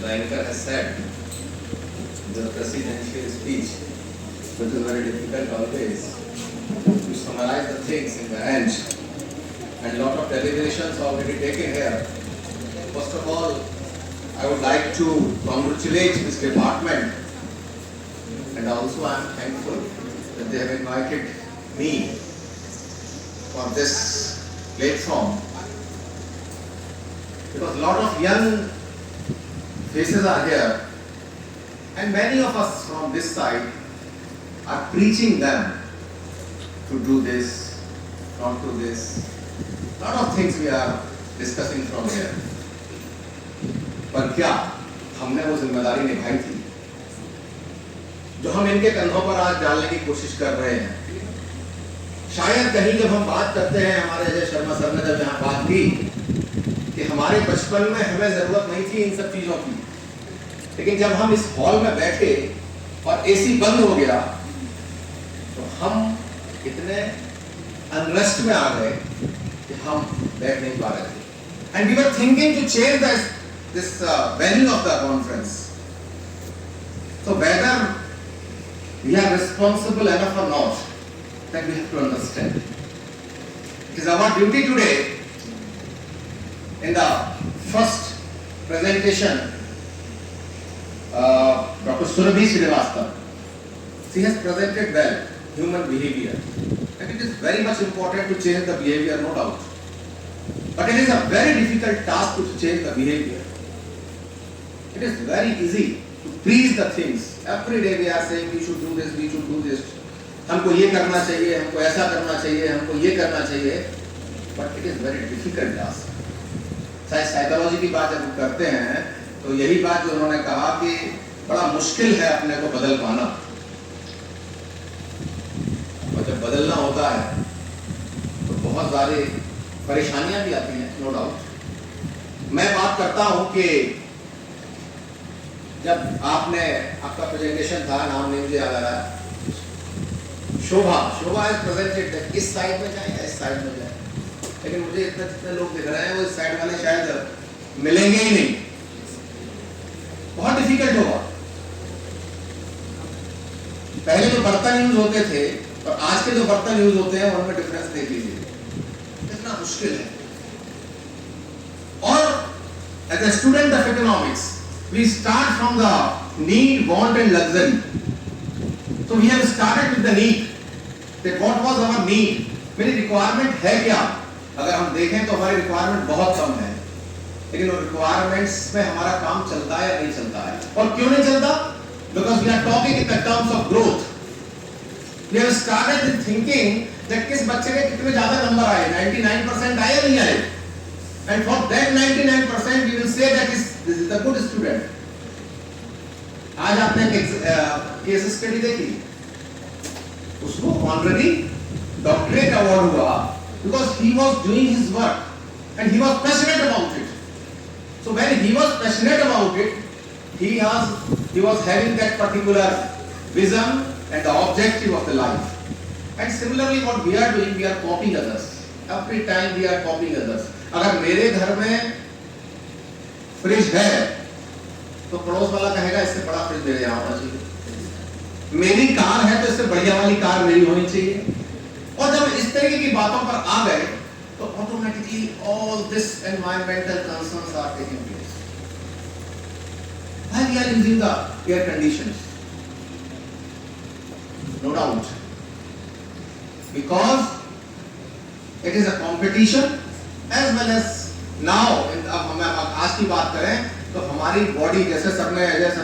the anchor has said, the presidential speech, which is very difficult always to summarize the things in the end, and a lot of deliberations already taken here. First of all, I would like to congratulate this department, and also I am thankful that they have invited me for this platform, because a lot of young faces are here, and many of us from this side are preaching them to do this, not do this. A lot of things we are discussing from here. पर क्या हमने वो जिम्मेदारी निभाई थी जो हम इनके कंधों पर आज डालने की कोशिश कर रहे हैं? शायद कहीं जब हम बात करते हैं, हमारे अजय शर्मा सर ने जब यहाँ बात की कि हमारे बचपन में हमें जरूरत नहीं थी इन सब चीजों की, लेकिन जब हम इस हॉल में बैठे और एसी बंद हो गया तो हम इतने अनरेस्ट में आ गए कि हम बैठ नहीं पा रहे थे. And we were thinking to change this venue of the conference. So whether we are responsible enough or not, that we have to understand. It is our duty today, in the first presentation, Dr. Surabhi Srivastava, she has presented well human behavior, and it is very much important to change the behavior, no doubt. But it is a very difficult task to change the behavior. It is very easy to preach the things. Every day we are saying we should do this, we should do this. हमको ये करना चाहिए, हमको ऐसा करना चाहिए, हमको ये करना चाहिए. But it is very difficult task. चाहे साइकोलॉजी की बात जब करते हैं तो यही बात जो उन्होंने कहा कि बड़ा मुश्किल है अपने को बदल पाना. और जब बदलना होता है तो बहुत सारी परेशानियां भी आती हैं, नो डाउट. मैं बात करता हूं कि जब आपका प्रेजेंटेशन था, नाम नहीं मुझे याद आ रहा, शोभा है प्रेजेंटेड, इस साइड में जाए या इस साइड में जाए, लेकिन मुझे इतने जितने लोग दिख रहे हैं वो इस साइड वाले शायद मिलेंगे ही नहीं. बहुत डिफिकल्ट होगा. पहले जो बर्तन यूज होते थे और आज के जो बर्तन यूज होते हैं उनमें डिफरेंस देख लीजिए, कितना मुश्किल है. और as a student of economics, we start from the need, want and luxury. So we have started with the need. That what was our need? मेरी requirement है क्या? अगर हम देखें तो हमारी requirement बहुत कम है, लेकिन उन requirements में हमारा काम चलता है या नहीं चलता है? और क्यों नहीं चलता? Because we are talking in the terms of growth. We have started with thinking that किस बच्चे के कितने ज़्यादा नंबर आए, 99% आए या नहीं आए? And for that 99% we will say that this is the good student. आज आपने केस स्टडी देखी, उसको ऑनरेडी डॉक्टरेट अवार्ड हुआ because he was doing his work and he was passionate about it. So when he was passionate about it, he was having that particular vision and the objective of the life. And similarly what we are doing, we are copying others. Every time we are copying others. अगर मेरे घर में fridge है तो पड़ोस वाला कहेगा इससे बड़ा फ्रिज मेरे यहाँ होना चाहिए. मेरी कार है तो इससे बढ़िया वाली कार मेरी होनी चाहिए. और जब इस तरीके की बातों पर आ गए तो automatically all this environmental concerns are taking place. Why we are using the air conditions? No doubt because it is a competition as well as now. अब हम आज की बात करें तो हमारी बॉडी, जैसे सर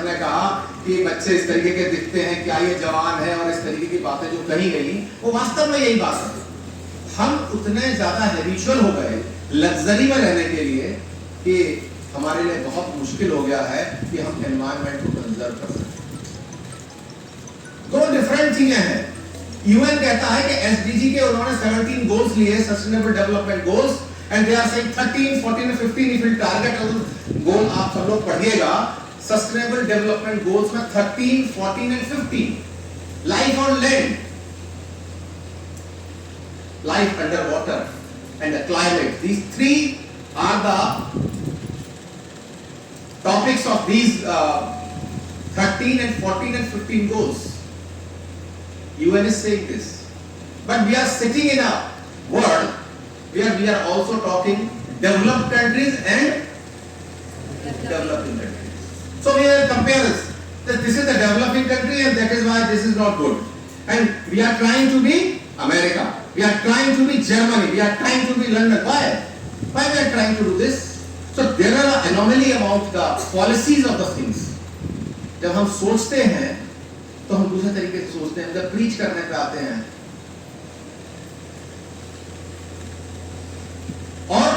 ने कहा कि बच्चे इस तरीके के दिखते हैं, क्या ये जवान है, और इस तरीके की बातें जो कही गई वो वास्तव में यही बात है. हम उतने ज्यादा हैबिचुअल हो गए लग्जरी में रहने के लिए कि हमारे लिए बहुत मुश्किल हो गया है कि हम एनवायरनमेंट को कंजर्व कर सकें. दो डिफरेंट चीजें हैं. यूएन कहता है कि एसडीजी के उन्होंने 17 गोल्स लिए, sustainable development goals, and they are saying 13, 14 and 15 if you target goal आप सब लोग पढ़िएगा. सस्टेनेबल डेवलपमेंट गोल्स में 13, 14 and 15, life on land, life under water and the climate, these three are the topics topics of these 13 and 14 and 15 goals. UN is saying this. But we are sitting in a world where we are also talking developed countries and developing countries. So we are comparing this. That this is the developing country and that is why this is not good. And we are trying to be America. We are trying to be Germany. We are trying to be London. Why? Why we are trying to do this? So there are an anomaly about the policies of the things. जब हम सोचते हैं तो हम दूसरे तरीके से सोचते हैं. जब प्रीच करने पे आते हैं और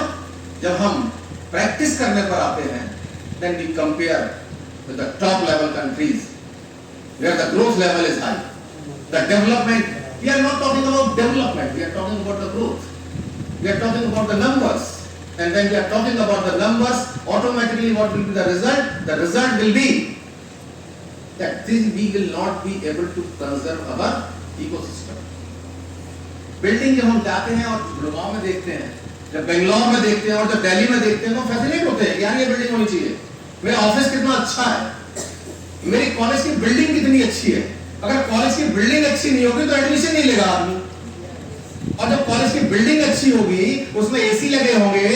जब हम प्रैक्टिस करने पर आते हैं, then we compare with the top level countries where the growth level is high. The development, we are not talking about development, we are talking about the growth. We are talking about the numbers. And when we are talking about the numbers, automatically what will be the result? The result will be that we will not be able to conserve our ecosystem. Building जब हम जाते हैं और गुड़गांव में देखते हैं, जब बेंगलोर में देखते हैं और जब दिल्ली में देखते हैं तो फैसिनेट होते हैं, यार ये बिल्डिंग होनी चाहिए, मेरा ऑफिस कितना अच्छा है, मेरी कॉलेज की बिल्डिंग कितनी अच्छी है. अगर कॉलेज की बिल्डिंग अच्छी नहीं होगी तो एडमिशन नहीं लेगा आदमी. और जब कॉलेज की बिल्डिंग अच्छी होगी, उसमें एसी लगे होंगे,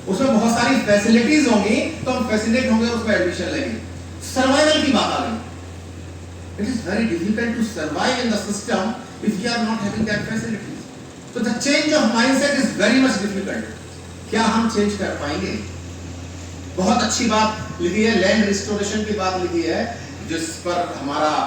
उसमें बहुत सारी फैसिलिटीज होंगी, तो हम फैसिनेट होंगे, उसमें एडमिशन लेंगे. सर्वाइवल की बात आ गई. It is very difficult to survive in the system if we are not having that facilities. So the change of mindset is very much difficult. क्या हम चेंज कर पाएंगे? बहुत अच्छी बात लिखी है, लैंड रिस्टोरेशन की बात लिखी है, जिस पर हमारा